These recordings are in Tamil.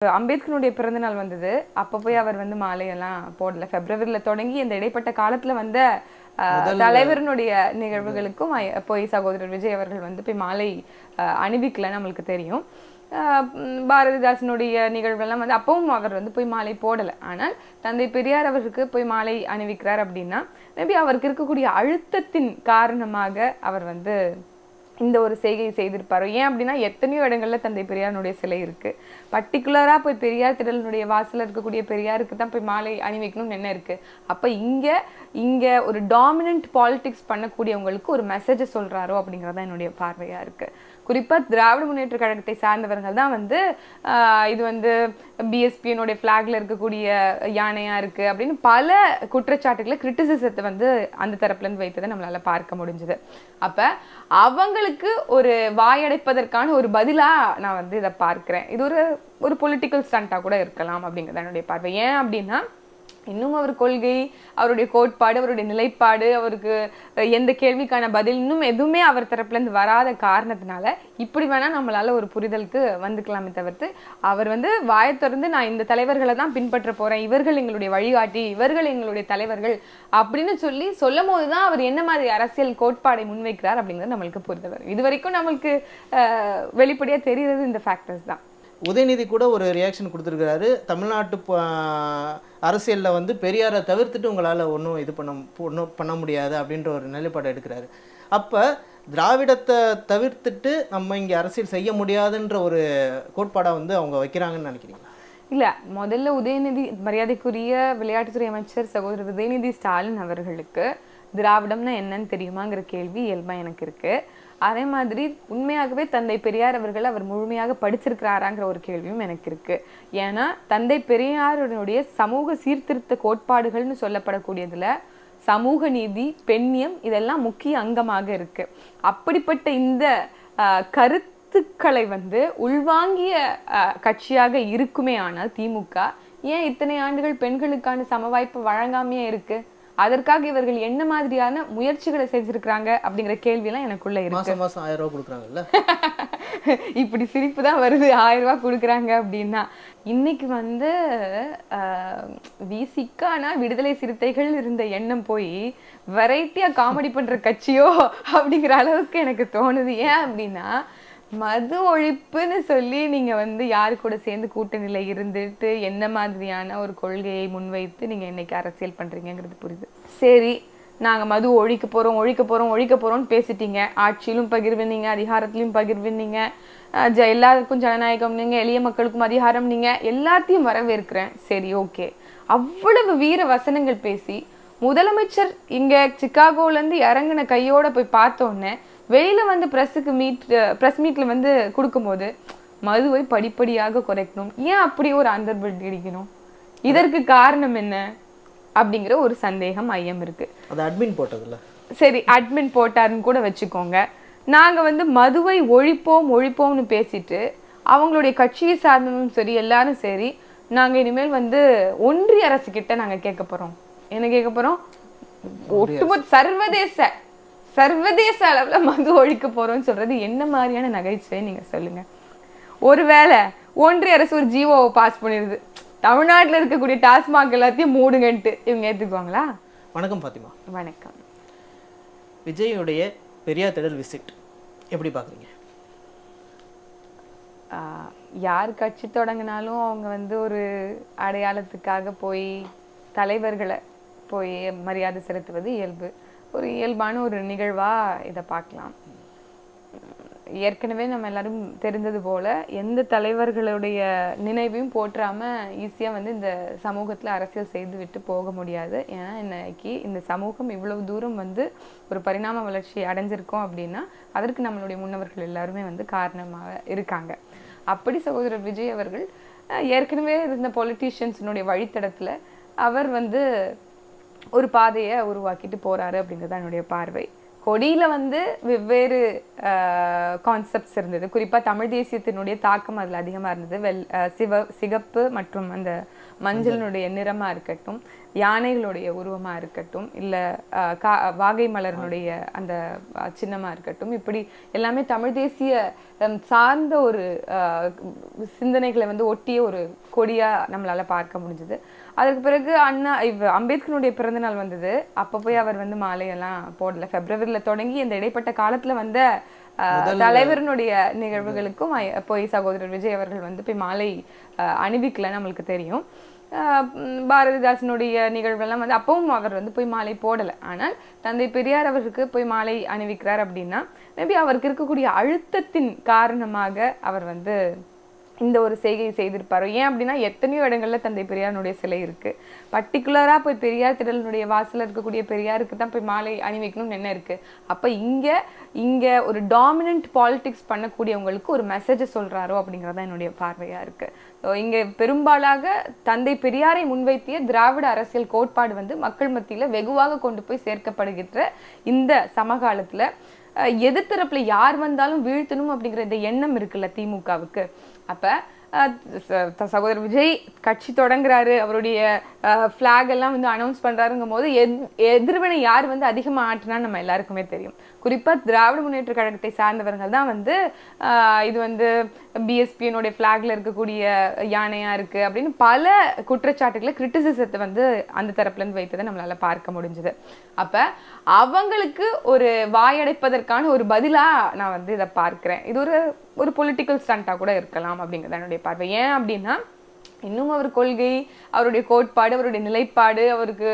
அம்பேத்கருடைய பிறந்த நாள் வந்தது. அப்ப போய் அவர் வந்து மாலையெல்லாம் போடல. பிப்ரவரியில தொடங்கி இந்த இடைப்பட்ட காலத்துல வந்த தலைவரனுடைய நிகழ்வுகளுக்கும் போய் சகோதரர் விஜய் அவர்கள் வந்து போய் மாலை அணிவிக்கல. நம்மளுக்கு தெரியும். பாரதிதாசனுடைய நிகழ்வெல்லாம் வந்து அப்பவும் அவர் வந்து போய் மாலை போடல. ஆனால் தந்தை பெரியார் அவருக்கு போய் மாலை அணிவிக்கிறார் அப்படின்னா மேபி அவருக்கு இருக்கக்கூடிய அழுத்தத்தின் காரணமாக அவர் வந்து இந்த ஒரு செய்கையை செய்திருப்பாரு. ஏன் அப்படின்னா எத்தனையோ இடங்கள்ல தந்தை பெரியாருடைய சிலை இருக்கு. பர்டிகுலரா போய் பெரியார் திடலுடைய வாசல்ல இருக்கக்கூடிய பெரியாருக்கு தான் போய் மாலை அணிவிக்கணும்னு என்ன இருக்கு? அப்ப இங்க ஒரு டாமினன்ட் பாலிடிக்ஸ் பண்ணக்கூடியவங்களுக்கு ஒரு மெசேஜ் சொல்றாரோ அப்படிங்கறத என்னுடைய பார்வையா இருக்கு. குறிப்பா திராவிட முன்னேற்ற கழகத்தை சார்ந்தவர்கள் தான் வந்து இது வந்து பிஎஸ்பியினுடைய பிளாக்ல இருக்கக்கூடிய யானையா இருக்கு அப்படின்னு பல குற்றச்சாட்டுகளை கிரிட்டிசிசத்தை வந்து அந்த தரப்புல இருந்து வைத்ததை நம்மளால பார்க்க முடிஞ்சது. அப்ப அவங்களுக்கு ஒரு வாயடைப்பதற்கான ஒரு பதிலா நான் வந்து இதை பார்க்கிறேன். இது ஒரு பொலிட்டிக்கல் ஸ்டண்டா கூட இருக்கலாம் அப்படிங்கிறது என்னுடைய பார்வை. ஏன் அப்படின்னா இன்னும் அவர் கொள்கை, அவருடைய கோட்பாடு, அவருடைய நிலைப்பாடு, அவருக்கு எந்த கேள்விக்கான பதில் இன்னும் எதுவுமே அவர் தரப்புல இருந்து வராத காரணத்தினால இப்படி வேணா நம்மளால ஒரு புரிதலுக்கு வந்துக்கலாமே தவிர்த்து அவர் வந்து வாயை திறந்து நான் இந்த தலைவர்களை தான் பின்பற்ற போறேன், இவர்கள் எங்களுடைய வழிகாட்டி, இவர்கள் எங்களுடைய தலைவர்கள் அப்படின்னு சொல்லும் போதுதான் அவர் என்ன மாதிரி அரசியல் கோட்பாடை முன்வைக்கிறார் அப்படிங்கிறது நம்மளுக்கு புரிதல் வரும். இது வரைக்கும் நம்மளுக்கு வெளிப்படையா தெரிகிறது இந்த ஃபேக்டர்ஸ் தான். உதயநிதி கூட ஒரு ரியாக்ஷன் கொடுத்துருக்கிறாரு. தமிழ்நாட்டு அரசியலில் வந்து பெரியாரை தவிர்த்துட்டு உங்களால் ஒன்றும் பண்ண முடியாது அப்படின்ற ஒரு நிலைப்பாடு எடுக்கிறாரு. அப்போ திராவிடத்தை தவிர்த்துட்டு நம்ம இங்கே அரசியல் செய்ய முடியாதுன்ற ஒரு கோட்பாடை வந்து அவங்க வைக்கிறாங்கன்னு நினைக்கிறீங்களா? இல்லை, முதல்ல உதயநிதி மரியாதைக்குரிய விளையாட்டுத்துறை அமைச்சர் சகோதரர் உதயநிதி ஸ்டாலின் அவர்களுக்கு திராவிடம்னா என்னன்னு தெரியுமாங்கிற கேள்வி இயல்பா எனக்கு இருக்கு. அதே மாதிரி உண்மையாகவே தந்தை பெரியார் அவர்கள் அவர் முழுமையாக படிச்சிருக்கிறாராங்கிற ஒரு கேள்வியும் எனக்கு இருக்கு. ஏன்னா தந்தை பெரியாருடைய சமூக சீர்திருத்த கோட்பாடுகள்னு சொல்லப்படக்கூடியதுல சமூக நீதி, பெண்ணியம் இதெல்லாம் முக்கிய அங்கமாக இருக்கு. அப்படிப்பட்ட இந்த கருத்துக்களை வந்து உள்வாங்கிய கட்சியாக இருக்குமே ஆனால் திமுக ஏன் இத்தனை ஆண்டுகள் பெண்களுக்கான சமவாய்ப்பு வழங்காமையே இருக்கு? அதற்காக இவர்கள் என்ன மாதிரியான முயற்சிகளை செஞ்சிருக்காங்க அப்படிங்கிற கேள்வி எல்லாம் எனக்குள்ள இருக்கு. மாசம் 1000 ரூபாய் கொடுக்குறாங்கல்ல, இப்படி சிரிப்பு தான் வருது. 1000 ரூபாய் கொடுக்குறாங்க அப்படின்னா இன்னைக்கு வந்து விசிக்கானா விடுதலை சிறுத்தைகள் இருந்த எண்ணம் போய் வெரைட்டியா காமெடி பண்ற கட்சியோ அப்படிங்கிற அளவுக்கு எனக்கு தோணுது. ஏன் அப்படின்னா மது ஒழிப்புன்னு சொல்லி நீங்க வந்து யாரு கூட சேர்ந்து கூட்டணியில இருந்துட்டு என்ன மாதிரியான ஒரு கொள்கையை முன்வைத்து நீங்க இன்னைக்கு அரசியல் பண்றீங்கிறது புரியுது. சரி, நாங்க மது ஒழிக்க போறோம்னு பேசிட்டீங்க. ஆட்சியிலும் பகிர்வினீங்க, அதிகாரத்திலும் பகிர்வினீங்க, எல்லாருக்கும் ஜனநாயகம் நீங்க, எளிய மக்களுக்கும் அதிகாரம் நீங்க, எல்லாத்தையும் வரவேற்கிறேன். சரி, ஓகே. அவ்வளவு வீர வசனங்கள் பேசி முதலமைச்சர் இங்க சிகாகோல இருந்து இறங்கின கையோட போய் பார்த்தோன்னே வெளியில வந்து பிரஸ் மீட்ல வந்து கொடுக்கும்போது மதுவை படிப்படியாக குறைக்கணும், ஏன் அப்படி ஒரு அண்டர்பில்ட் அடிக்கணும்? இதற்கு காரணம் என்ன அப்படிங்கிற ஒரு சந்தேகம், ஐயம் இருக்கு. அது அட்மின் போட்டதுல சரி, அட்மின் போட்டாருன்னு கூட வச்சுக்கோங்க. நாங்க வந்து மதுவை ஒழிப்போம்னு பேசிட்டு அவங்களுடைய கட்சியை சார்ந்ததும் சரி எல்லாரும் சரி நாங்க இனிமேல் வந்து ஒன்றிய அரசு கிட்ட நாங்க கேட்க போறோம். என்ன கேட்க போறோம்? ஒட்டுமொத்த சர்வதேச அளவுல மது ஒழிக்க போறோம்னு சொல்றது என்ன மாதிரியான நகைச்சுவை நீங்க சொல்லுங்க. ஒருவேளை ஒன்றிய அரசு ஒரு ஜிஓவை பாஸ் பண்ணிருது, தமிழ்நாட்டுல இருக்கக்கூடிய டாஸ்மாக் எல்லாத்தையும் மூடுங்கன்ட்டு, இவங்க ஏத்துக்குவாங்களா? வணக்கம் பாத்திமா. வணக்கம். விஜயுடைய பெரியார் திடல் விசிட் எப்படி பாக்குறீங்க? யார் கட்சி தொடங்கினாலும் அவங்க வந்து ஒரு அடையாளத்துக்காக போய் தலைவர்களை போய் மரியாதை செலுத்துவது இயல்பு, ஒரு இயல்பான ஒரு நிகழ்வா இதை பார்க்கலாம். ஏற்கனவே நம்ம எல்லாரும் தெரிந்தது போல எந்த தலைவர்களுடைய நினைவையும் போற்றாம ஈஸியா வந்து இந்த சமூகத்துல அரசியல் செய்து விட்டு போக முடியாது. ஏன்னா இன்னைக்கு இந்த சமூகம் இவ்வளவு தூரம் வந்து ஒரு பரிணாம வளர்ச்சி அடைஞ்சிருக்கோம் அப்படின்னா அதற்கு நம்மளுடைய முன்னவர்கள் எல்லாருமே வந்து காரணமாக இருக்காங்க. அப்படி சகோதரர் விஜய் அவர்கள் ஏற்கனவே இருந்த பொலிட்டீஷியன்ஸினுடைய வழித்தடத்துல அவர் வந்து ஒரு பாதையை உருவாக்கிட்டு போறாரு அப்படிங்கிறது என்னுடைய பார்வை. கொடியில வந்து வெவ்வேறு கான்செப்ட்ஸ் இருந்தது. குறிப்பா தமிழ் தேசியத்தினுடைய தாக்கம் அதுல அதிகமா இருந்தது. சிகப்பு மற்றும் அந்த மஞ்சளினுடைய நிறமா இருக்கட்டும், யானைகளுடைய உருவமா இருக்கட்டும், இல்ல வாகை மலர்னுடைய அந்த சின்னமா இருக்கட்டும், இப்படி எல்லாமே தமிழ் தேசிய சார்ந்த ஒரு சிந்தனைகளை வந்து ஒட்டிய ஒரு கொடியா நம்மளால பார்க்க முடிஞ்சது. அதுக்கு பிறகு அம்பேத்கருடைய பிறந்த நாள் வந்தது. அப்ப போய் அவர் வந்து மாலையெல்லாம் போடல. பிப்ரவரியில தொடங்கி இந்த இடைப்பட்ட காலத்துல வந்த தலைவரனுடைய நிகழ்வுகளுக்கும் போய் சகோதரர் விஜய் அவர்கள் வந்து போய் மாலை அணிவிக்கல, நம்மளுக்கு தெரியும். பாரதிதாசனுடைய நிகழ்வெல்லாம் வந்து அப்பவும் அவர் வந்து போய் மாலை போடல. ஆனால் தந்தை பெரியார் அவருக்கு போய் மாலை அணிவிக்கிறார் அப்படின்னா மேபி அவருக்கு இருக்கக்கூடிய அழுத்தத்தின் காரணமாக அவர் வந்து இந்த ஒரு செய்கையை செய்திருப்பாரு. ஏன் அப்படின்னா எத்தனையோ இடங்கள்ல தந்தை பெரியாருடைய சிலை இருக்கு. பர்டிகுலரா போய் பெரியார் திடலினுடைய வாசல்ல இருக்கக்கூடிய பெரியாருக்கு தான் போய் மாலை அணிவிக்கணும்னு என்ன இருக்கு? அப்ப இங்க ஒரு டாமினன்ட் பாலிடிக்ஸ் பண்ணக்கூடியவங்களுக்கு ஒரு மெசேஜ் சொல்றாரோ அப்படிங்கறத என்னுடைய பார்வையா இருக்கு. இங்க பெரும்பாலாக தந்தை பெரியாரை முன்வைத்திய திராவிட அரசியல் கோட்பாடு வந்து மக்கள் மத்தியில வெகுவாக கொண்டு போய் சேர்க்கப்படுகின்ற இந்த சமகாலத்துல எதிர்த்தரப்புல யார் வந்தாலும் வீழ்த்தணும் அப்படிங்கிற இந்த எண்ணம் இருக்குல்ல திமுகவுக்கு. அப்ப சகோதரர் விஜய் கட்சி தொடங்குறாரு, அவருடைய பிளாக் எல்லாம் வந்து அனௌன்ஸ் பண்றாருங்கும் போது எதிர்வினை யார் வந்து அதிகமா ஆற்றினா நம்ம எல்லாருக்குமே தெரியும். குறிப்பா திராவிட முன்னேற்ற கழகத்தை சார்ந்தவர்கள் தான் வந்து இது வந்து பிஎஸ்பியினுடைய பிளாக்ல இருக்கக்கூடிய யானையா இருக்கு அப்படின்னு பல குற்றச்சாட்டுகளை கிரிட்டிசிசத்தை வந்து அந்த தரப்புல இருந்து வைத்ததை நம்மளால பார்க்க முடிஞ்சது. அப்ப அவங்களுக்கு ஒரு வாயடைப்பதற்கான ஒரு பதிலா நான் வந்து இதை பார்க்கிறேன். இது ஒரு பொலிட்டிக்கல் ஸ்டண்டா கூட இருக்கலாம் அப்படிங்கிறது என்னுடைய பார்வை. ஏன் அப்படின்னா இன்னும் அவர் கொள்கை, அவருடைய கோட்பாடு, அவருடைய நிலைப்பாடு, அவருக்கு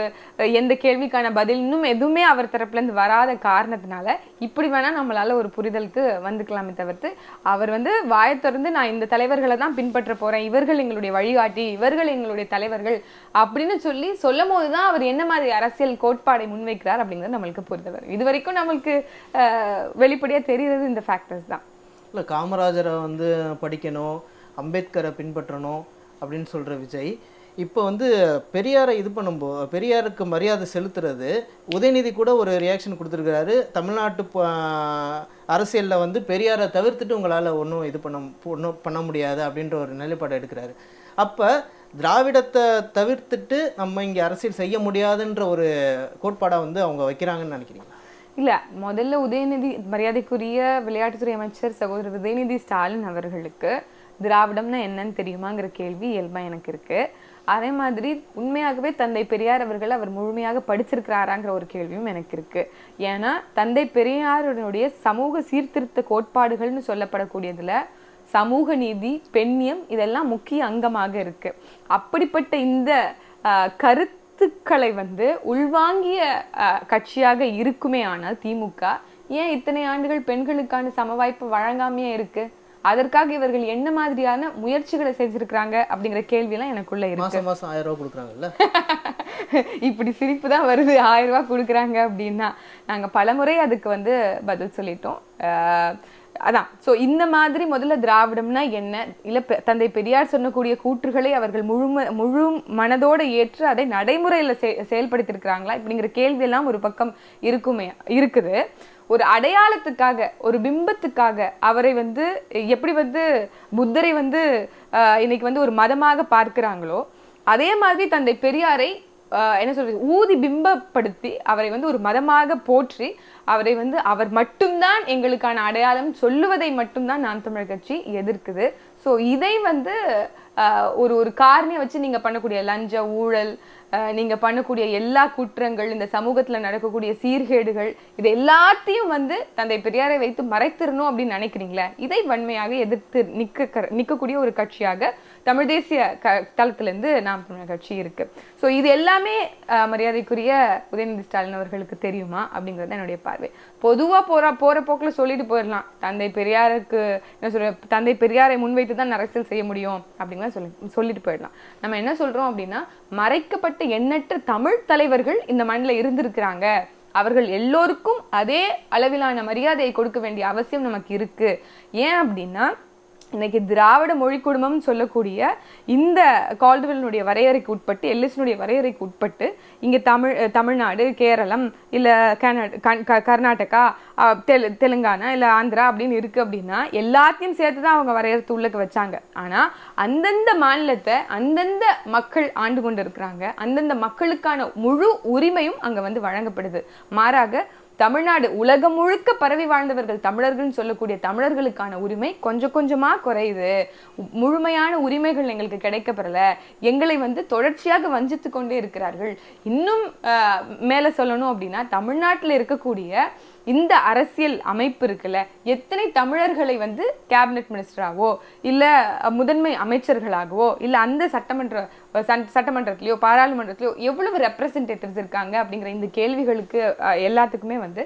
எந்த கேள்விக்கான பதில் இன்னும் எதுவுமே அவர் தரப்புல இருந்து வராத காரணத்தினால இப்படி வேணா நம்மளால ஒரு புரிதலுக்கு வந்துக்கலாமே தவிர்த்து அவர் வந்து வாயை திறந்து நான் இந்த தலைவர்களை தான் பின்பற்ற போறேன், இவர்கள் எங்களுடைய வழிகாட்டி, இவர்கள் எங்களுடைய தலைவர்கள் அப்படின்னு சொல்லும் போதுதான் அவர் என்ன மாதிரி அரசியல் கோட்பாடை முன்வைக்கிறார் அப்படிங்கிறது நம்மளுக்கு புரிதல் வரும். இது வரைக்கும் நம்மளுக்கு வெளிப்படையா தெரிகிறது இந்த ஃபேக்டர்ஸ் தான். இல்லை, காமராஜரை வந்து படிக்கணும், அம்பேத்கரை பின்பற்றணும் அப்படின்னு சொல்கிற விஜய் இப்போ வந்து பெரியாரை இது பண்ணும்போது பெரியாருக்கு மரியாதை செலுத்துறது, உதயநிதி கூட ஒரு ரியாக்ஷன் கொடுத்துருக்கிறாரு. தமிழ்நாட்டு அரசியலில் வந்து பெரியாரை தவிர்த்துட்டு உங்களால் ஒன்றும் பண்ண முடியாது அப்படின்ற ஒரு நிலைப்பாடு எடுக்கிறாரு. அப்போ திராவிடத்தை தவிர்த்துட்டு நம்ம இங்கே அரசியல் செய்ய முடியாதுன்ற ஒரு கோட்பாடாக வந்து அவங்க வைக்கிறாங்கன்னு நினைக்கிறீங்களா? இல்ல, முதல்ல உதயநிதி மரியாதைக்குரிய விளையாட்டுத்துறை அமைச்சர் சகோதரர் உதயநிதி ஸ்டாலின் அவர்களுக்கு திராவிடம்னா என்னன்னு தெரியுமாங்கிற கேள்வி இயல்பா எனக்கு இருக்கு. அதே மாதிரி உண்மையாகவே தந்தை பெரியார் அவர்கள் அவர் முழுமையாக படிச்சிருக்கிறாராங்கிற ஒரு கேள்வியும் எனக்கு இருக்கு. ஏன்னா தந்தை பெரியாருடைய சமூக சீர்திருத்த கோட்பாடுகள்னு சொல்லப்படக்கூடியதுல சமூக நீதி, பெண்ணியம் இதெல்லாம் முக்கிய அங்கமாக இருக்கு. அப்படிப்பட்ட இந்த கருத்துக்களை வந்து உள்வாங்கிய கட்சியாக இருக்குமே ஆனால் திமுக ஏன் இத்தனை ஆண்டுகள் பெண்களுக்கான சமவாய்ப்பு வழங்காமையே இருக்கு? அதற்காக இவர்கள் என்ன மாதிரியான முயற்சிகளை செஞ்சிருக்காங்க அப்படிங்கிற கேள்வி எல்லாம் எனக்குள்ள இருக்கு. மாசம் 1000 ரூபாய் கொடுக்குறாங்கல்ல, இப்படி சிரிப்பு தான் வருது. 1000 ரூபாய் கொடுக்குறாங்க அப்படின்னா நாங்க பலமுறை அதுக்கு வந்து பதில் சொல்லிட்டோம். அதான் சோ இந்த மாதிரி முதல்ல திராவிடம்னா என்ன, இல்ல தந்தை பெரியார் சொன்னக்கூடிய கூற்றுகளை அவர்கள் முழு மனதோட ஏற்று அதை நடைமுறையில செயல்படுத்திருக்கிறாங்களா இப்படிங்கிற கேள்வி எல்லாம் ஒரு பக்கம் இருக்குது. ஒரு அடையாளத்துக்காக, ஒரு பிம்பத்துக்காக அவரை வந்து எப்படி வந்து புத்தரை வந்து இன்னைக்கு வந்து ஒரு மதமாக பார்க்கிறாங்களோ அதே மாதிரி தந்தை பெரியாரை என்ன சொல்றது ஊதி பிம்பப்படுத்தி அவரை வந்து ஒரு மதமாக போற்றி அவரை வந்து அவர் மட்டும்தான் எங்களுக்கான அடையாளம் சொல்லுவதை மட்டும்தான் நாம் தமிழர் கட்சி எதிர்க்குது. ஸோ இதை வந்து ஒரு காரணியை வச்சு நீங்க பண்ணக்கூடிய லஞ்ச ஊழல், நீங்க பண்ணக்கூடிய எல்லா குற்றங்கள், இந்த சமூகத்துல நடக்கக்கூடிய சீர்கேடுகள், இது எல்லாத்தையும் வந்து தந்தை பெரியாரை வைத்து மறைத்திரணும் அப்படின்னு நினைக்கிறீங்களே, இதை வன்மையாக எதிர்த்து நிற்கக்கூடிய ஒரு கட்சியாக தமிழ் தேசிய தளத்துல இருந்து நாம் தமிழர் கட்சி இருக்கு. ஸோ இது எல்லாமே மரியாதைக்குரிய உதயநிதி ஸ்டாலின் அவர்களுக்கு தெரியுமா அப்படிங்கிறது என்னுடைய பார்வை. பொதுவா போற போக்குல சொல்லிட்டு போயிடலாம், தந்தை பெரியாருக்கு என்ன சொல்ற, தந்தை பெரியாரை முன்வைத்து தான் அரசியல் செய்ய முடியும் அப்படிங்கிற சொல்லிட்டு போயிடலாம். நம்ம என்ன சொல்றோம் அப்படின்னா, மறைக்கப்பட்ட எண்ணற்ற தமிழ் தலைவர்கள் இந்த மண்ணில் இருந்திருக்கிறாங்க, அவர்கள் எல்லோருக்கும் அதே அளவிலான மரியாதையை கொடுக்க வேண்டிய அவசியம் நமக்கு இருக்கு. ஏன் அப்படின்னா இன்னைக்கு திராவிட மொழி குடும்பம் சொல்லக்கூடிய இந்த கால்டுவெல்னுடைய வரையறைக்கு உட்பட்டு, எல்லிஸினுடைய வரையறைக்கு உட்பட்டு இங்கே தமிழ்நாடு, கேரளம், இல்லை கர்நாடகா, தெலுங்கானா, இல்லை ஆந்திரா அப்படின்னு இருக்கு அப்படின்னா எல்லாத்தையும் சேர்த்து தான் அவங்க வரையறுத்து உள்ளக்க வச்சாங்க. ஆனால் அந்தந்த மாநிலத்தை அந்தந்த மக்கள் ஆண்டு கொண்டு இருக்கிறாங்க. அந்தந்த மக்களுக்கான முழு உரிமையும் அங்கே வந்து வழங்கப்படுது. மாறாக தமிழ்நாடு உலகம் முழுக்க பரவி வாழ்ந்தவர்கள் தமிழர்கள் சொல்லக்கூடிய தமிழர்களுக்கான உரிமை கொஞ்சம் கொஞ்சமா குறையுது. முழுமையான உரிமைகள் எங்களுக்கு கிடைக்கப்பெறல. எங்களை வந்து தொடர்ச்சியாக வஞ்சித்து கொண்டே இருக்கிறார்கள். இன்னும் மேல சொல்லணும் அப்படின்னா, தமிழ்நாட்டில் இருக்கக்கூடிய இந்த அரசியல் அமைப்பு இருக்குல்ல, எத்தனை தமிழர்களை வந்து கேபினெட் மினிஸ்டராகவோ இல்ல முதன்மை அமைச்சர்களாகவோ இல்ல அந்த சட்டமன்றத்திலயோ பாராளுமன்றத்திலயோ எவ்வளவு ரெப்ரசன்டேட்டிவ்ஸ் இருக்காங்க அப்படிங்கிற இந்த கேள்விகளுக்கு எல்லாத்துக்குமே வந்து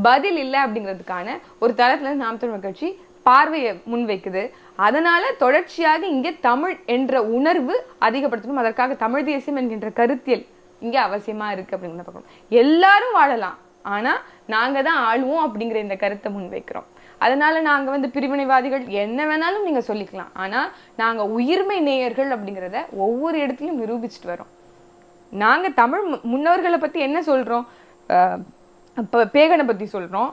பதில் இல்லை அப்படிங்கிறதுக்கான ஒரு தளத்துல நாம் தமிழர் கட்சி பார்வையை முன்வைக்குது. அதனால தொடர்ச்சியாக இங்கே தமிழ் என்ற உணர்வு அதிகப்படுத்தணும். அதற்காக தமிழ் தேசியம் என்கின்ற கருத்தியல் இங்கே அவசியமா இருக்கு அப்படின்னு பார்க்கணும். எல்லாரும் வாழலாம், ஆனா நாங்க தான் ஆளுவோம் அப்படிங்கிற இந்த கருத்தை முன்வைக்கிறோம். அதனால நாங்க வந்து பிரிவினைவாதிகள் என்ன வேணாலும் நீங்க சொல்லிக்கலாம், ஆனா நாங்க உயிர்மை நேயர்கள் அப்படிங்கிறத ஒவ்வொரு இடத்துலயும் நிரூபிச்சுட்டு வரோம். நாங்க தமிழ் முன்னோர்களை பத்தி என்ன சொல்றோம்? பேகனை பத்தி சொல்றோம்,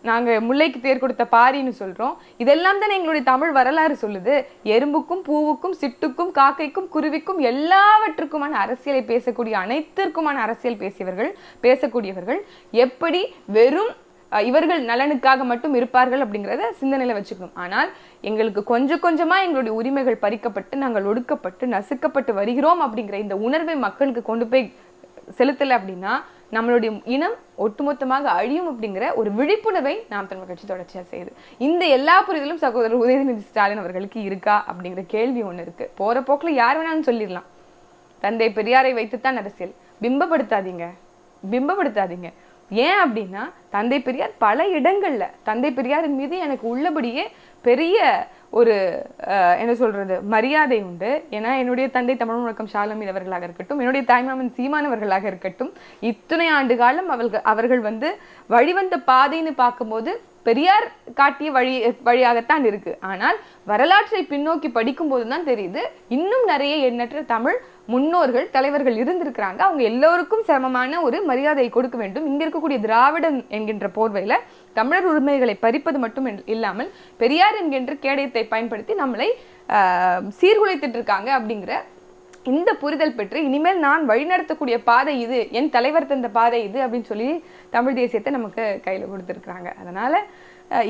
நாங்க முல்லைக்கு தேர் கொடுத்த பாரின்னு சொல்றோம். இதெல்லாம் தானே எங்களுடைய தமிழ் வரலாறு சொல்லுது. எறும்புக்கும் பூவுக்கும் சிட்டுக்கும் காக்கைக்கும் குருவிக்கும் எல்லாவற்றுக்குமான அரசியலை பேசக்கூடிய, அனைத்திற்குமான அரசியல் பேசக்கூடியவர்கள் எப்படி வெறும் இவர்கள் நலனுக்காக மட்டும் இருப்பார்கள் அப்படிங்கிறத சிந்தனையில வச்சுக்கணும். ஆனால் எங்களுக்கு கொஞ்சம் கொஞ்சமா எங்களுடைய உரிமைகள் பறிக்கப்பட்டு நாங்கள் ஒடுக்கப்பட்டு நசுக்கப்பட்டு வருகிறோம் அப்படிங்கிற இந்த உணர்வை மக்களுக்கு கொண்டு போய் செலுத்தலை அப்படின்னா நம்மளுடைய இனம் ஒட்டுமொத்தமாக அழியும் அப்படிங்கிற ஒரு விழிப்புணர்வை நாம் தமிழர் கட்சி தொடர்ச்சியா செய்யுது. இந்த எல்லா புரிதலும் சகோதரர் உதயநிதி ஸ்டாலின் அவர்களுக்கு இருக்கா அப்படிங்கிற கேள்வி ஒண்ணு இருக்கு. போற போக்குல யார் வேணாலும் சொல்லிடலாம், தந்தை பெரியாரை வைத்துத்தான் அரசியல். பிம்பப்படுத்தாதீங்க. ஏன் அப்படின்னா தந்தை பெரியார் பல இடங்கள்ல, தந்தை பெரியாரின் மீது எனக்கு உள்ளபடியே பெரிய ஒரு என்ன சொல்றது மரியாதை உண்டு. ஏன்னா என்னுடைய தந்தை தமிழ் முழக்கம் ஷாலமீது அவர்களாக இருக்கட்டும், என்னுடைய தாய்மாமன் சீமானவர்களாக இருக்கட்டும், இத்தனை ஆண்டு காலம் அவர்கள் வந்து வழிவந்த பாதைன்னு பார்க்கும்போது பெரியார் காட்டிய வழியாகத்தான் இருக்கு. ஆனால் வரலாற்றை பின்னோக்கி படிக்கும் போதுதான் தெரியுது இன்னும் நிறைய எண்ணற்ற தமிழ் முன்னோர்கள் தலைவர்கள் இருந்திருக்கிறாங்க. அவங்க எல்லோருக்கும் சமமான ஒரு மரியாதையை கொடுக்க வேண்டும். இங்க இருக்கக்கூடிய திராவிடன் என்கின்ற போர்வையில தமிழர் உரிமைகளை பறிப்பது மட்டும் இல்லாமல் பெரியார் என்கின்ற கேடயத்தை பயன்படுத்தி நம்மளை சீர்குலைத்துட்டு இருக்காங்க அப்படிங்கிற இந்த புரிதல் பெற்று இனிமேல் நான் வழிநடத்தக்கூடிய பாதை இது, என் தலைவர் தந்த பாதை இது அப்படின்னு சொல்லி தமிழ் தேசியத்தை நமக்கு கையில கொடுத்துருக்காங்க. அதனால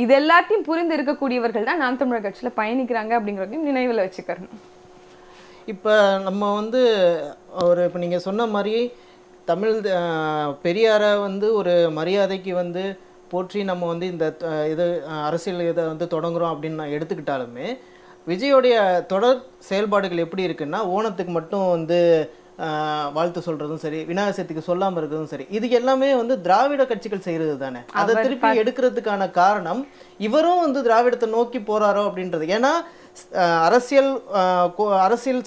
இது எல்லாத்தையும் புரிந்து இருக்கக்கூடியவர்கள் தான் நாம் தமிழர் கட்சியில பயணிக்கிறாங்க அப்படிங்கிறதையும் நினைவில் வச்சுக்கணும். இப்போ நம்ம வந்து இப்போ நீங்கள் சொன்ன மாதிரி தமிழ் பெரியாரை வந்து ஒரு மரியாதைக்கு வந்து போற்றி நம்ம வந்து இந்த இது அரசியல் இதை வந்து தொடங்குறோம் அப்படின்னு நான் எடுத்துக்கிட்டாலுமே விஜயோடைய தொடர் செயல்பாடுகள் எப்படி இருக்குன்னா, ஓணத்துக்கு மட்டும் வந்து வாழ்த்து சொல்றதும் சரி, விநாயகர் சதுர்த்திக்கு சொல்லாமல் இருக்கிறதும் சரி, இது எல்லாமே வந்து திராவிட கட்சிகள் செய்யறது தானே. அதை திருப்பி எடுக்கிறதுக்கான காரணம் இவரும் வந்து திராவிடத்தை நோக்கி போறாரோ அப்படின்றது. ஏன்னா அரசியல்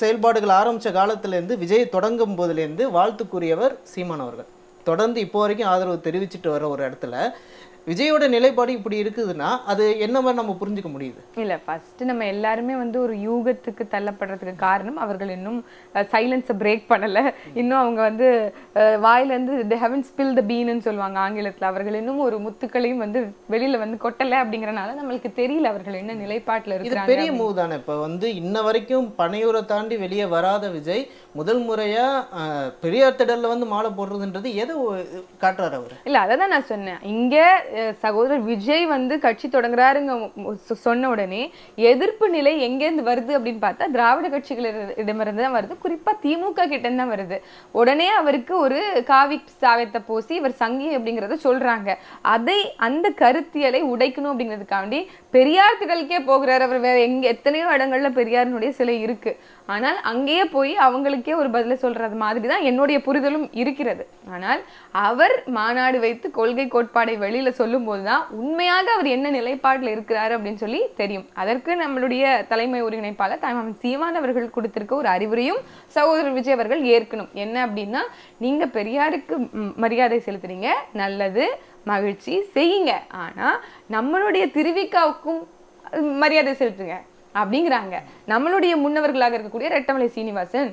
செயல்பாடுகள் ஆரம்பித்த காலத்திலேருந்து விஜய் தொடங்கும் போதுலேருந்து வாழ்த்துக்குரியவர் சீமான் அவர்கள். தொடர்ந்து இப்போ வரைக்கும் ஆதரவு தெரிவிச்சுட்டு வர ஒரு இடத்துல விஜயோட நிலைப்பாடு இப்படி இருக்குதுன்னா அது என்ன மாதிரி நம்ம புரிஞ்சுக்க முடியுது? இல்லை, ஃபர்ஸ்ட் நம்ம எல்லாருமே வந்து ஒரு யூகத்துக்கு தள்ளப்படுறதுக்கு காரணம் அவர்கள் இன்னும் சைலன்ஸை பிரேக் பண்ணலை. இன்னும் அவங்க வந்து வாயிலேருந்து they haven't spilled the bean ன்னு சொல்லுவாங்க ஆங்கிலத்தில். அவர்கள் இன்னும் ஒரு முத்துக்களையும் வந்து வெளியில வந்து கொட்டலை அப்படிங்கிறனால நம்மளுக்கு தெரியல அவர்கள் என்ன நிலைப்பாட்டில் இருக்கிறாங்க. பெரிய மூவ் தானே. இப்போ வந்து இன்ன வரைக்கும் பனையூரை தாண்டி வெளியே வராத விஜய் முதல் முறையா பெரியார் திடல்ல வந்து மாலை போடுறதுன்றது எதை காட்டுறாரு அவர்? இல்லை, அதை தான் நான் சொன்னேன். இங்கே சகோதரர் விஜய் வந்து கட்சி தொடங்குறாருங்க சொன்ன உடனே எதிர்ப்பு நிலை எங்கேருந்து வருது அப்படின்னு பார்த்தா திராவிட கட்சிகளிடமிருந்து தான் வருது. குறிப்பா திமுக கிட்ட தான் வருது. உடனே அவருக்கு ஒரு காவி சாயத்தை பூசி இவர் சங்கி அப்படிங்கிறத சொல்றாங்க. அந்த கருத்தியலை உடைக்கணும் அப்படிங்கிறதுக்காண்டி பெரியார் திடலுக்கே போகிறார் அவர். வேற எத்தனையோ இடங்கள்ல பெரியாரினுடைய சிலை இருக்கு. ஆனால் அங்கேயே போய் அவங்களுக்கே ஒரு பதில சொல்றது மாதிரி தான் என்னுடைய புரிதலும் இருக்கிறது. ஆனால் அவர் மாநாடு வைத்து கொள்கை கோட்பாடை வெளியில சொல்லும் போதுதான் உண்மையாக அவர் என்ன நிலைப்பாட்டில் இருக்கிறாரு அப்படின்னு சொல்லி தெரியும். அதற்கு நம்மளுடைய தலைமை ஒருங்கிணைப்பாளர் தாய்மாமன் சீமான் அவர்கள் கொடுத்திருக்க ஒரு அறிவுரையும் சகோதரர் விஜய் அவர்கள் ஏற்கணும். என்ன அப்படின்னா, நீங்க பெரியாருக்கு மரியாதை செலுத்துறீங்க, நல்லது, மகிழ்ச்சி, செய்யுங்க. ஆனா நம்மளுடைய திருவிக்காவுக்கும் மரியாதை செலுத்துங்க. அப்படிங்கிறாங்க. நம்மளுடைய முன்னவர்களாக இருக்கக்கூடிய ரெட்டமலை சீனிவாசன்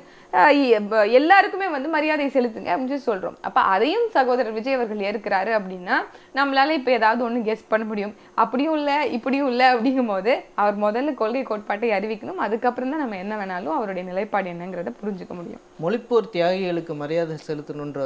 எல்லாருக்குமே வந்து மரியாதை செலுத்துங்க அப்படின்னு சொல்றோம். அப்ப அதையும் சகோதரர் விஜய் அவர்கள் ஏற்கிறாரு அப்படின்னா நம்மளால இப்ப ஏதாவது ஒண்ணு கெஸ் பண்ண முடியும். அப்படியும் இல்ல இப்படியும் இல்ல அப்படிங்கும் போது அவர் முதல்ல கொள்கை கோட்பாட்டை அறிவிக்கணும். அதுக்கப்புறம் தான் நம்ம என்ன வேணாலும் அவருடைய நிலைப்பாடு என்னங்கிறத புரிஞ்சுக்க முடியும். மொழிப்போர் தியாகிகளுக்கு மரியாதை செலுத்தணுன்ற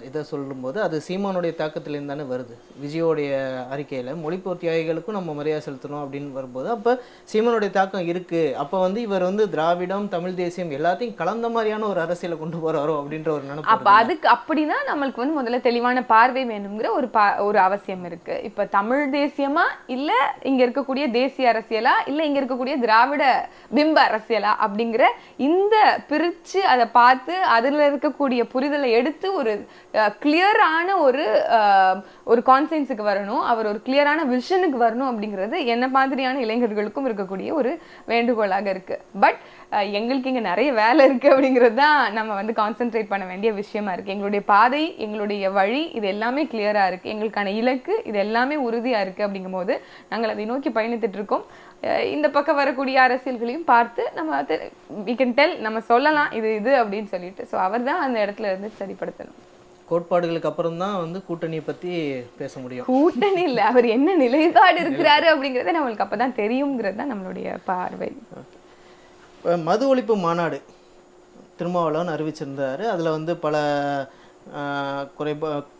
இதை சொல்லும்போது அது சீமானுடைய தாக்கத்திலேருந்து தானே வருது. விஜயோடைய அறிக்கையில் மொழிப்போர் தியாகிகளுக்கும் நம்ம மரியாதை செலுத்தணும் அப்படின்னு வரும்போது அப்போ சீமானுடைய தாக்கம் இருக்கு. அப்போ வந்து இவர் வந்து திராவிடம் தமிழ் தேசியம் எல்லாத்தையும் கலந்த மாதிரியான ஒரு அரசியலை கொண்டு போறாரோ அப்படின்ற ஒரு நினைப்பு. அப்ப அதுக்கு அப்படின்னா நம்மளுக்கு வந்து முதல்ல தெளிவான பார்வை வேணுங்கிற ஒரு அவசியம் இருக்கு. இப்ப தமிழ் தேசியமா இல்ல இங்க இருக்கக்கூடிய தேசிய அரசியலா இல்ல இங்க இருக்கக்கூடிய திராவிட பிம்ப அரசியலா அப்படிங்கிற இந்த பிரிச்சு அதை பார்த்து அதுல இருக்கக்கூடிய புரிதலை எடுத்து ஒரு கிளியரான ஒரு கான்சென்ஸுக்கு வரணும். அவர் ஒரு கிளியரான விஷனுக்கு வரணும் அப்படிங்கிறது என்ன மாதிரியான இளைஞர்களுக்கும் இருக்கக்கூடிய ஒரு வேண்டுகோளாக இருக்கு. பட் எங்களுக்கு இங்க நிறைய வேலை இருக்கு அப்படிங்கிறது தான் நம்ம வந்து கான்சென்ட்ரேட் பண்ண வேண்டிய விஷயமா இருக்கு. எங்களுடைய பாதை, எங்களுடைய வழி, இது எல்லாமே கிளியரா இருக்கு. எங்களுக்கான இலக்கு இது எல்லாமே உறுதியா இருக்கு. அப்படிங்கும் போது நாங்கள் அதை நோக்கி பயணித்துட்டு இருக்கோம். இந்த பக்கம் வரக்கூடிய அரசியல்களையும் பார்த்து நம்ம we can tell, நம்ம சொல்லலாம் இது அப்படின்னு சொல்லிட்டு. ஸோ அவர் தான் அந்த இடத்துல இருந்து சரிப்படுத்தணும். கோட்பாடுகளுக்கு அப்புறம் தான் வந்து கூட்டணியை பத்தி பேச முடியும். கூட்டணி இல்ல, அவர் என்ன நிலைப்பாடு இருக்கிறாரு அப்படிங்கறத நம்மளுக்கு அப்பதான் தெரியுங்கிறது தான் நம்மளுடைய பார்வை. மது ஒழிப்பு மாநாடு திருமாவளவன் அறிவிச்சிருந்தாரு. அதுல வந்து பல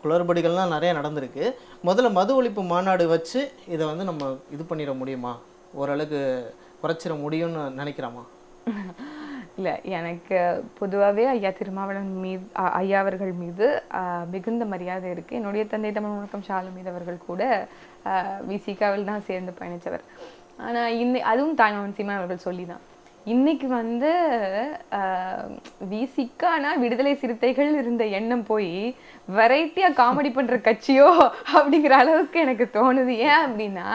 குளறுபடிகள்லாம் நிறைய நடந்திருக்கு. முதல்ல மது ஒழிப்பு மாநாடு வச்சு இதை வந்து நம்ம இது பண்ணிட முடியுமா, ஓரளவுக்கு குறைச்சிட முடியும்னு நினைக்கிறாமா? இல்லை, எனக்கு பொதுவாகவே ஐயா திருமாவளவன் மீது ஐயா அவர்கள் மீது மிகுந்த மரியாதை இருக்குது. என்னுடைய தந்தை தமிழ் முழக்கம் ஷாலு மீது அவர்கள் கூட விசிகாவில் தான் சேர்ந்து பயணித்தவர். ஆனால் அதுவும் தாய்மாமன் சீமான் அவர்கள் சொல்லி தான். இன்னைக்கு வந்து விசிகானா விடுதலை சிறுத்தைகள் இருந்த எண்ணம் போய் வெரைட்டியாக காமெடி பண்ணுற கட்சியோ அப்படிங்கிற அளவுக்கு எனக்கு தோணுது. ஏன் அப்படின்னா,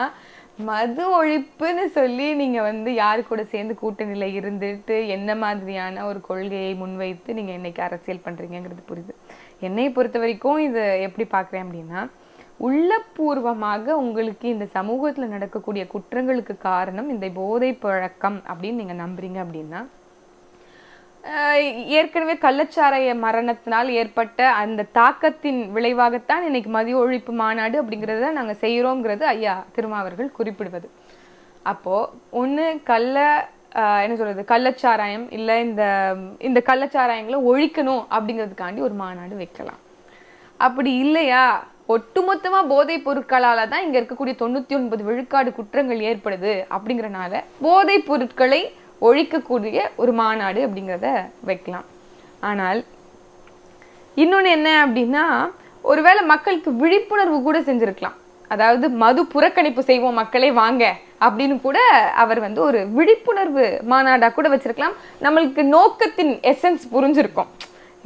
மது ஒழிப்புன்னு சொல்லி நீங்க வந்து யாரு கூட சேர்ந்து கூட்டணியில இருந்துட்டு என்ன மாதிரியான ஒரு கொள்கையை முன்வைத்து நீங்க இன்னைக்கு அரசியல் பண்றீங்கிறது புரியுது. என்னை பொறுத்த வரைக்கும் இது எப்படி பாக்குறேன் அப்படின்னா, உள்ளபூர்வமாக உங்களுக்கு இந்த சமூகத்துல நடக்கக்கூடிய குற்றங்களுக்கு காரணம் இந்த போதை பழக்கம் அப்படின்னு நீங்க நம்புறீங்க அப்படின்னா, ஏற்கனவே கள்ளச்சாராய மரணத்தினால் ஏற்பட்ட அந்த தாக்கத்தின் விளைவாகத்தான் இன்னைக்கு மதிய ஒழிப்பு மாநாடு அப்படிங்கிறத நாங்கள் செய்கிறோங்கிறது ஐயா திருமாவர்கள் குறிப்பிடுவது. அப்போ ஒன்று என்ன சொல்றது, கள்ளச்சாராயம் இல்லை இந்த கள்ளச்சாராயங்களை ஒழிக்கணும் அப்படிங்கிறதுக்காண்டி ஒரு மாநாடு வைக்கலாம். அப்படி இல்லையா, ஒட்டுமொத்தமா போதைப் பொருட்களால தான் இங்க இருக்கக்கூடிய 99 விழுக்காடு குற்றங்கள் ஏற்படுது அப்படிங்கிறனால போதைப் பொருட்களை ஒழிக்கக்கூடிய ஒரு மாநாடு அப்படிங்கிறத வைக்கலாம். ஆனால் இன்னொன்று என்ன அப்படின்னா, ஒருவேளை மக்களுக்கு விழிப்புணர்வு கூட செஞ்சிருக்கலாம். அதாவது மது புறக்கணிப்பு செய்வோம் மக்களே வாங்க அப்படின்னு கூட அவர் வந்து ஒரு விழிப்புணர்வு மாநாடா கூட வச்சிருக்கலாம். நம்மளுக்கு நோக்கத்தின் எசன்ஸ் புரிஞ்சிருக்கும்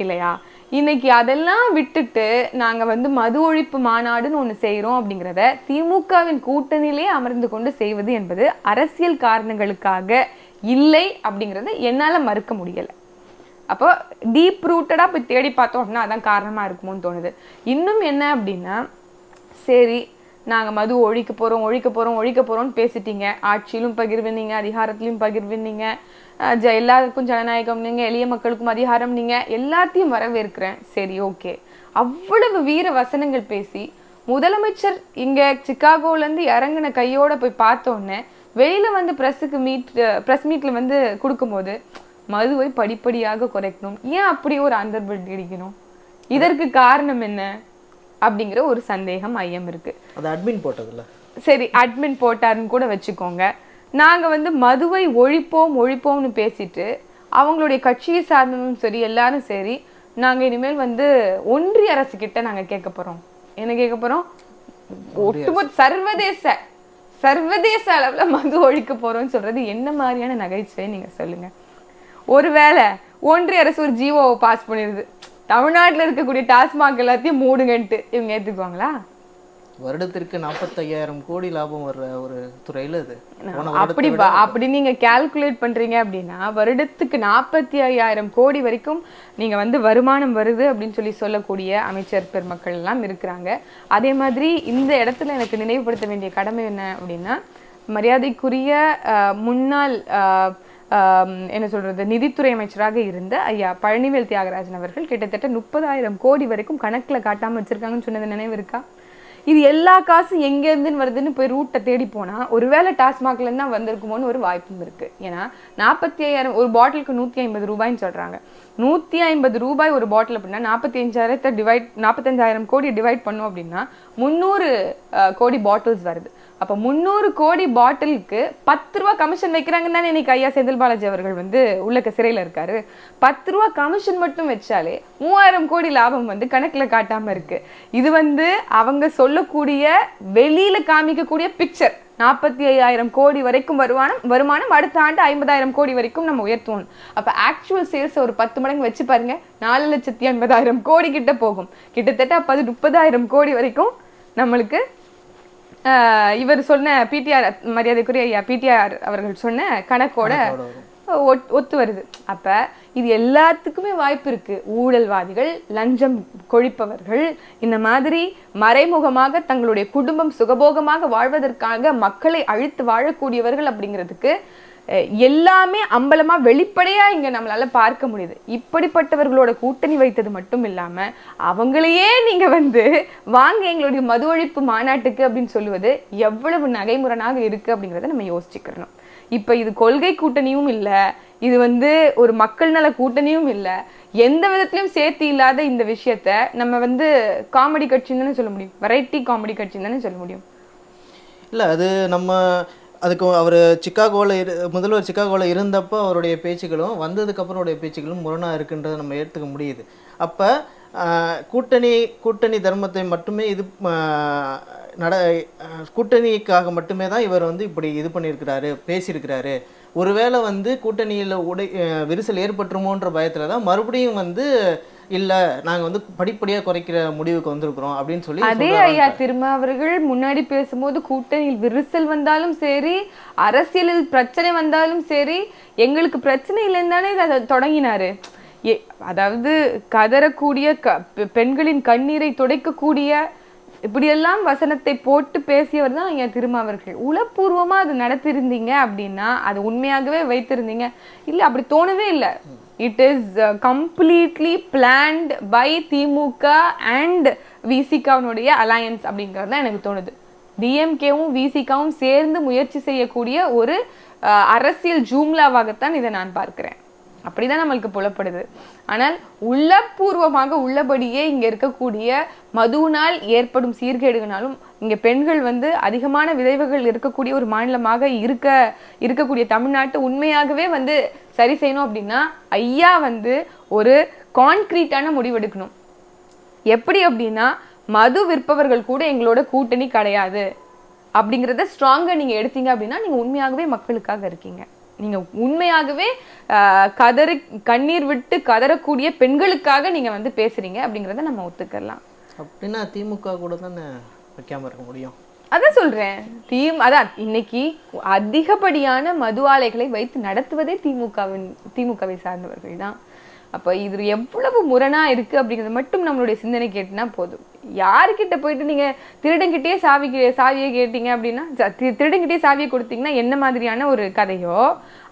இல்லையா? இன்னைக்கு அதெல்லாம் விட்டுட்டு நாங்க வந்து மது ஒழிப்பு மாநாடுன்னு ஒண்ணு செய்யறோம் அப்படிங்கிறத திமுகவின் கூட்டணியிலே அமர்ந்து கொண்டு செய்வது என்பது அரசியல் காரணங்களுக்காக இல்லை அப்படிங்கறத என்னால மறுக்க முடியல. அப்போ டீப் ரூட்டடா போய் தேடி பார்த்தோம் அப்படின்னா அதான் காரணமா இருக்குமோன்னு தோணுது. இன்னும் என்ன அப்படின்னா, சரி நாங்க மது ஒழிக்க போறோம்னு பேசிட்டீங்க, ஆட்சியிலும் பகிர்வினீங்க, அதிகாரத்திலும் பகிர்வினீங்க, எல்லாருக்கும் ஜனநாயகம் நீங்க, எளிய மக்களுக்கும் அதிகாரம் நீங்க, எல்லாத்தையும் வரவேற்கிறேன். சரி ஓகே, அவ்வளவு வீர வசனங்கள் பேசி முதலமைச்சர் இங்க சிகாகோல இருந்து இறங்கின கையோட போய் பார்த்தோன்னே வெளியில வந்து பிரஸ் மீட்ல வந்து கொடுக்கும்போது மதுவை படிப்படியாக குறைக்கணும், ஏன் அப்படி ஒரு அண்டர்பில்ட் அடிக்கணும், இதற்கு காரணம் என்ன அப்படிங்கிற ஒரு சந்தேகம் ஐயம் இருக்கு. அது அட்மின் போட்டதுல சரி, அட்மின் போட்டாருன்னு கூட வச்சுக்கோங்க. நாங்க வந்து மதுவை ஒழிப்போம்னு பேசிட்டு அவங்களுடைய கட்சியை சார்ந்ததும் சரி எல்லாரும் சரி, நாங்க இனிமேல் வந்து ஒன்றிய அரசு கிட்ட நாங்க கேட்க போறோம். என்ன கேட்க போறோம்? ஒட்டுமொத்த சர்வதேச அளவுல மது ஒழிக்க போறோம்னு சொல்றது என்ன மாதிரியான நகைச்சுவை நீங்க சொல்லுங்க. ஒருவேளை ஒன்றிய அரசு ஒரு ஜிஓவை பாஸ் பண்ணிருது, தமிழ்நாட்டில் இருக்கக்கூடிய டாஸ்மாக் எல்லாத்தையும் மூடுங்கன்ட்டு, இவங்க ஏத்துக்குவாங்களா? வருடத்திற்கு 45,000 கோடி லாபம் வர்ற ஒரு துறையில இது. அப்படி நீங்க கால்குலேட் பண்றீங்க அப்படின்னா வருடத்துக்கு 45,000 கோடி வரைக்கும் நீங்க வந்து வருமானம் வருது அப்படின்னு சொல்லக்கூடிய அமைச்சர் பெருமக்கள் எல்லாம் இருக்கிறாங்க. அதே மாதிரி இந்த இடத்துல எனக்கு நினைவுபடுத்த வேண்டிய கடமை என்ன அப்படின்னா, மரியாதைக்குரிய முன்னாள் என்ன சொல்றது நிதித்துறை அமைச்சராக இருந்த ஐயா பழனிவேல் தியாகராஜன் அவர்கள் கிட்டத்தட்ட 30,000 கோடி வரைக்கும் கணக்குல காட்டாம வச்சிருக்காங்கன்னு சொன்னது நினைவு இருக்கா? இது எல்லா காசும் எங்க இருந்துன்னு வருதுன்னு போய் ரூட்டை தேடி போனா ஒருவேளை டாஸ்மாக்ல இருந்தா வந்திருக்குமோன்னு ஒரு வாய்ப்பும் இருக்கு. ஏன்னா 45,000 ஒரு பாட்டிலுக்கு 150 ரூபாய்ன்னு சொல்றாங்க. 150 ரூபாய் ஒரு பாட்டில் அப்படின்னா 45,000 கோடி டிவைட் பண்ணோம் அப்படின்னா 300 கோடி பாட்டில்ஸ் வருது. அப்ப 300 கோடி பாட்டிலுக்கு 10 ரூபா கமிஷன் வைக்கிறாங்கன்னு தானே இன்னைக்கு ஐயா செந்தில் பாலாஜி அவர்கள் வந்து உள்ள சிறையில இருக்காரு. 10 ரூபா கமிஷன் மட்டும் வச்சாலே 3000 கோடி லாபம் வந்து கணக்குல காட்டாம இருக்கு. இது வந்து அவங்க சொல்லக்கூடிய வெளியில காமிக்கக்கூடிய பிக்சர். 45,000 கோடி வரைக்கும் வருமானம் அடுத்த ஆண்டு 50,000 கோடி வரைக்கும் நம்ம உயர்த்துவோம். அப்ப ஆக்சுவல் சேல்ஸ் ஒரு 10 மடங்கு வச்சு பாருங்க, 4,80,000 கோடி கிட்ட போகும். கிட்டத்தட்ட அப்ப அது 30,000 கோடி வரைக்கும் நம்மளுக்கு இவர் சொன்ன பிடிஆர் மரியாதைக்குரிய ஐயா பிடிஆர் அவர்கள் சொன்ன கணக்கோட ஒத்து வருது. அப்ப இது எல்லாத்துக்குமே வாய்ப்பு இருக்கு. ஊழல்வாதிகள், லஞ்சம் கொழிப்பவர்கள், இந்த மாதிரி மறைமுகமாக தங்களுடைய குடும்பம் சுகபோகமாக வாழ்வதற்காக மக்களை அழித்து வாழக்கூடியவர்கள் அப்படிங்கிறதுக்கு எல்லாமே அம்பலமா வெளிப்படையா இங்க நம்மளால பார்க்க முடியுது. இப்படிப்பட்டவர்களோட கூட்டணி வைத்தது மட்டும் இல்லாம அவங்களையே நீங்க வந்து வாங்க எங்களுடைய மது ஒழிப்பு மாநாட்டுக்கு அப்படின்னு சொல்லுவது எவ்வளவு நகைமுறையாக இருக்கு அப்படிங்கிறத நம்ம யோசிச்சுக்கிறோம். இப்ப இது கொள்கை கூட்டணியும் இல்ல, இது வந்து ஒரு மக்கள் நல கூட்டணியும் இல்ல, எந்த விதத்திலும் சேர்த்து இல்லாத இந்த விஷயத்த நம்ம வந்து காமெடி கட்சின்னு தானே சொல்ல முடியும், வெரைட்டி காமெடி கட்சின்னு தானே சொல்ல முடியும். இல்ல அது நம்ம அதுக்கு அவர் முதல்வர் சிக்காகோவில் இருந்தப்போ அவருடைய பேச்சுக்களும் வந்ததுக்கப்புறம் அவருடைய பேச்சுக்களும் முரணாக இருக்குன்றதை நம்ம ஏற்றுக்க முடியுது. அப்போ கூட்டணி தர்மத்தை மட்டுமே கூட்டணிக்காக மட்டுமே தான் இவர் வந்து இப்படி இது பண்ணியிருக்கிறாரு, பேசியிருக்கிறாரு. ஒருவேளை வந்து கூட்டணியில் விரிசல் ஏற்பட்டுருமோன்ற பயத்தில் தான் மறுபடியும் வந்து இல்லை நாங்கள் வந்து படிப்படியாக குறைக்கிற முடிவுக்கு வந்திருக்கிறோம் அப்படின்னு சொல்லி அதே ஐயா திருமாவர்கள் முன்னாடி பேசும்போது கூட்டணியில் விரிசல் வந்தாலும் சரி, அரசியலில் பிரச்சனை வந்தாலும் சரி, எங்களுக்கு பிரச்சனை இல்லைன்னு தானே இதை தொடங்கினாரு. அதாவது கதறக்கூடிய பெண்களின் கண்ணீரை துடைக்கக்கூடிய இப்படியெல்லாம் வசனத்தை போட்டு பேசியவர் தான் ஐயா திருமாவர்கள். உளப்பூர்வமா அது நடத்திருந்தீங்க அப்படின்னா அது உண்மையாகவே வைத்திருந்தீங்க. இல்ல அப்படி தோணவே இல்லை. It is completely planned by DMK and விசிகாவுடைய அலையன்ஸ் அப்படிங்கிறது தான் எனக்கு தோணுது. டிஎம்கேவும் விசிகாவும் சேர்ந்து முயற்சி செய்யக்கூடிய ஒரு அரசியல் ஜூம்லாவாகத்தான் இதை நான் பார்க்கிறேன். அப்படிதான் நம்மளுக்கு புலப்படுது. ஆனால் உள்ளபூர்வமாக உள்ளபடியே இங்க இருக்கக்கூடிய மதுவினால் ஏற்படும் சீர்கேடுகளாலும் இங்க பெண்கள் வந்து அதிகமான விளைவுகள் இருக்கக்கூடிய ஒரு மாநிலமாக இருக்கக்கூடிய தமிழ்நாட்டு உண்மையாகவே வந்து சரி செய்யணும் அப்படின்னா ஐயா வந்து ஒரு கான்கிரீட்டான முடிவெடுக்கணும். எப்படி அப்படின்னா மது விற்பவர்கள் கூட எங்களோட கூட்டணி கிடையாது அப்படிங்கிறத ஸ்ட்ராங்கா நீங்க எடுத்தீங்க அப்படின்னா நீங்க உண்மையாகவே மக்களுக்காக இருக்கீங்க. நீங்க உண்மையாகவே கண்ணீர் விட்டு கதறக்கூடிய பெண்களுக்காக நீங்க வந்து பேசுறீங்க அப்படிங்கிறத நம்ம ஒத்துக்கலாம். அப்படின்னா திமுக கூட தானே வைக்காம இருக்க முடியும். அதான் சொல்றேன். அதான் இன்னைக்கு அதிகப்படியான மது ஆலைகளை வைத்து நடத்துவதே திமுகவை சார்ந்தவர்கள் தான். அப்ப இது எவ்வளவு முரணா இருக்கு அப்படிங்கறது மட்டும் நம்மளுடைய சிந்தனை கேட்டுனா போதும். யாருக்கிட்ட போயிட்டு நீங்க திருடங்கிட்டே சாவியை கேட்டீங்க அப்படின்னா, திருடங்கிட்டே சாவியை கொடுத்தீங்கன்னா என்ன மாதிரியான ஒரு கதையோ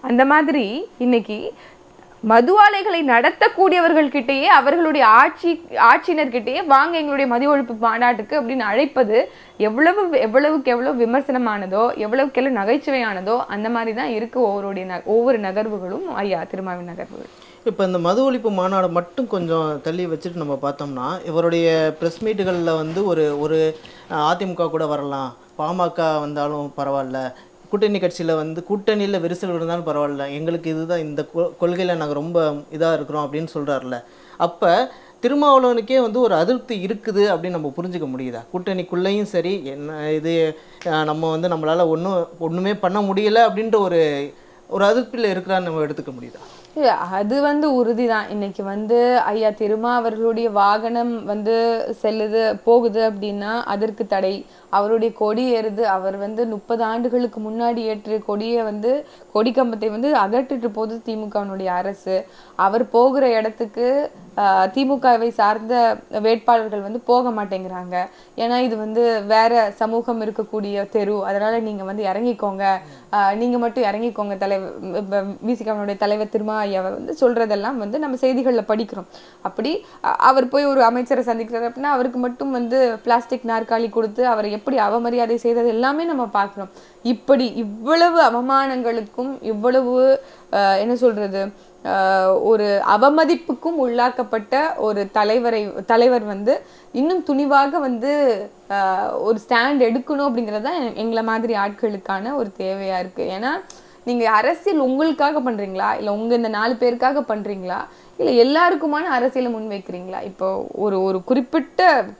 அந்த மாதிரி இன்னைக்கு மது ஆலைகளை நடத்தக்கூடியவர்கள் கிட்டேயே அவர்களுடைய ஆட்சியினர்கிட்டயே வாங்க எங்களுடைய மது ஒழிப்பு மாநாட்டுக்கு அப்படின்னு அழைப்பது எவ்வளவுக்கு எவ்வளவு விமர்சனமானதோ எவ்வளவுக்கு எவ்வளவு நகைச்சுவையானதோ அந்த மாதிரி தான் இருக்கு ஒவ்வொரு நகர்வுகளும் ஐயா திருமாவின் நகர்வுகள். இப்போ இந்த மது ஒழிப்பு மாநாடு மட்டும் கொஞ்சம் தள்ளி வச்சுட்டு நம்ம பார்த்தோம்னா இவருடைய ப்ரெஸ் மீட்டுகளில் வந்து ஒரு அதிமுக கூட வரலாம், பாமக வந்தாலும் பரவாயில்ல, கூட்டணி கட்சியில் வந்து கூட்டணியில் விரிசல் இருந்தாலும் பரவாயில்ல, எங்களுக்கு இதுதான் இந்த கொள்கையில் நாங்கள் ரொம்ப இதாக இருக்கிறோம் அப்படின்னு சொல்கிறார்ல. அப்போ திருமாவளவனுக்கே வந்து ஒரு அதிருப்தி இருக்குது அப்படின்னு நம்ம புரிஞ்சுக்க முடியுதா? கூட்டணிக்குள்ளேயும் சரி என்ன இது நம்ம வந்து நம்மளால் ஒன்றுமே பண்ண முடியலை அப்படின்ற ஒரு அதிருப்தியில் இருக்கிறான்னு நம்ம எடுத்துக்க முடியுதா? அது வந்து உறுதிதான். இன்னைக்கு வந்து ஐயா திருமா அவர்களுடைய வாகனம் வந்து போகுது அப்படின்னா அதற்கு தடை, அவருடைய கொடி ஏறுது, அவர் வந்து 30 ஆண்டுகளுக்கு முன்னாடி ஏற்றிய கொடியை வந்து கொடி கம்பத்தை வந்து அகற்றிட்டு போகுது திமுகவினுடைய அரசு. அவர் போகிற இடத்துக்கு திமுகவை சார்ந்த வேட்பாளர்கள் வந்து போக மாட்டேங்கிறாங்க, ஏன்னா இது வந்து வேற சமூகம் இருக்கக்கூடிய தெரு, அதனால நீங்க வந்து இறங்கிக்கோங்க, நீங்க மட்டும் இறங்கிக்கோங்க தலைவர் விசிகனுடைய தலைவர் திருமா ஐயாவை வந்து சொல்றதெல்லாம் வந்து நம்ம செய்திகள்ல படிக்கிறோம். அப்படி அவர் போய் ஒரு அமைச்சரை சந்திக்கிறார் அப்படின்னா அவருக்கு மட்டும் வந்து பிளாஸ்டிக் நாற்காலி கொடுத்து அவரை எப்படி அவமரியாதை செய்தது எல்லாமே நம்ம பார்க்கிறோம். இப்படி இவ்வளவு அவமானங்களுக்கும் இவ்வளவு என்ன சொல்றது ஒரு அவமதிப்புக்கும் உள்ளாக்கப்பட்ட ஒரு தலைவர் வந்து இன்னும் துணிவாக வந்து ஒரு ஸ்டாண்ட் எடுக்கணும் அப்படிங்கிறது தான் எங்களை மாதிரி ஆட்களுக்கான ஒரு தேவையா இருக்கு. ஏன்னா நீங்க அரசியல் உங்களுக்காக பண்றீங்களா, இல்ல உங்க இந்த 4 பேருக்காக பண்றீங்களா, இல்ல எல்லாருக்குமான அரசியலை முன்வைக்கிறீங்களா? இப்போ ஒரு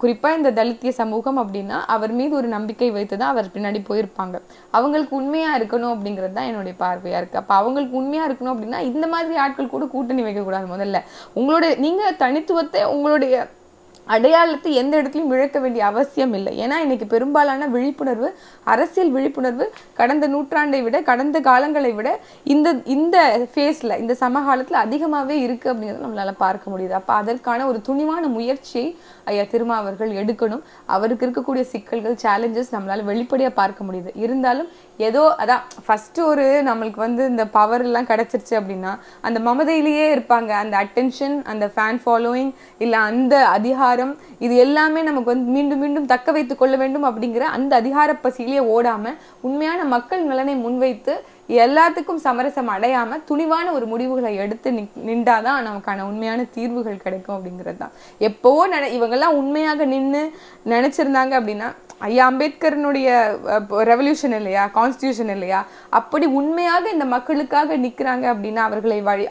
குறிப்பா இந்த தலித்திய சமூகம் அப்படின்னா அவர் மீது ஒரு நம்பிக்கை வைத்துதான் அவர் பின்னாடி போயிருப்பாங்க. அவங்களுக்கு உண்மையா இருக்கணும் அப்படிங்கிறது தான் என்னுடைய பார்வையா இருக்கு. அப்ப அவங்களுக்கு உண்மையா இருக்கணும் அப்படின்னா இந்த மாதிரி ஆட்கள் கூட கூட்டணி வைக்க கூடாது. முதல்ல நீங்க தனித்துவத்தை உங்களுடைய அடையாளத்தை எந்த இடத்துலையும் இழக்க வேண்டிய அவசியம் இல்லை. ஏன்னா இன்னைக்கு பெரும்பாலான விழிப்புணர்வு, அரசியல் விழிப்புணர்வு கடந்த நூற்றாண்டை விட, கடந்த காலங்களை விட இந்த ஃபேஸ்ல, இந்த சமகாலத்துல அதிகமாவே இருக்கு அப்படிங்கிறத நம்மளால பார்க்க முடியுது. அப்ப அதற்கான ஒரு துணிவான முயற்சியை ஐயா திருமா அவர்கள் எடுக்கணும். அவருக்கு இருக்கக்கூடிய சிக்கல்கள், சேலஞ்சஸ் நம்மளால வெளிப்படையா பார்க்க முடியுது. இருந்தாலும் ஏதோ அதான் ஃபர்ஸ்ட் ஒரு நம்மளுக்கு வந்து இந்த பவர் எல்லாம் கிடைச்சிருச்சு அப்படின்னா அந்த மமதையிலேயே இருப்பாங்க. அந்த அட்டென்ஷன், அந்த ஃபேன் ஃபாலோயிங், இல்ல அந்த அதிகாரம், இது எல்லாமே நமக்கு வந்து மீண்டும் மீண்டும் தக்க வைத்துக் கொள்ள வேண்டும் அப்படிங்கிற அந்த அதிகார பசியிலேயே ஓடாம உண்மையான மக்கள் நலனை முன்வைத்து எல்லாத்துக்கும் சமரசம் அடையாம துணிவான ஒரு முடிவுகளை எடுத்து நின்றாதான் நமக்கான உண்மையான தீர்வுகள் கிடைக்கும் அப்படிங்கிறது தான். எப்பவோ இவங்கெல்லாம் உண்மையாக நின்று நினைச்சிருந்தாங்க அப்படின்னா ஐயா அம்பேத்கரனுடைய ரெவல்யூஷன் இல்லையா, கான்ஸ்டியூஷன் இல்லையா, அப்படி உண்மையாக இந்த மக்களுக்காக நிற்கிறாங்க அப்படின்னா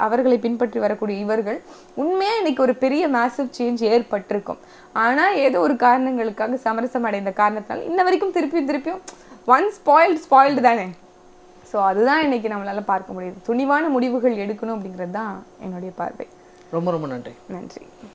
அவர்களை பின்பற்றி வரக்கூடிய இவர்கள் உண்மையா இன்னைக்கு ஒரு பெரிய மேசிவ் சேஞ்ச் ஏற்பட்டிருக்கும். ஆனா ஏதோ ஒரு காரணங்களுக்காக சமரசம் அடைந்த காரணத்தால் இன்ன வரைக்கும் திருப்பியும் ஒன் ஸ்பாயில்டு தானே. ஸோ அதுதான் இன்னைக்கு நம்மளால பார்க்க முடியுது. துணிவான முடிவுகள் எடுக்கணும் அப்படிங்கிறது தான் என்னுடைய பார்வை. ரொம்ப ரொம்ப நன்றி. நன்றி.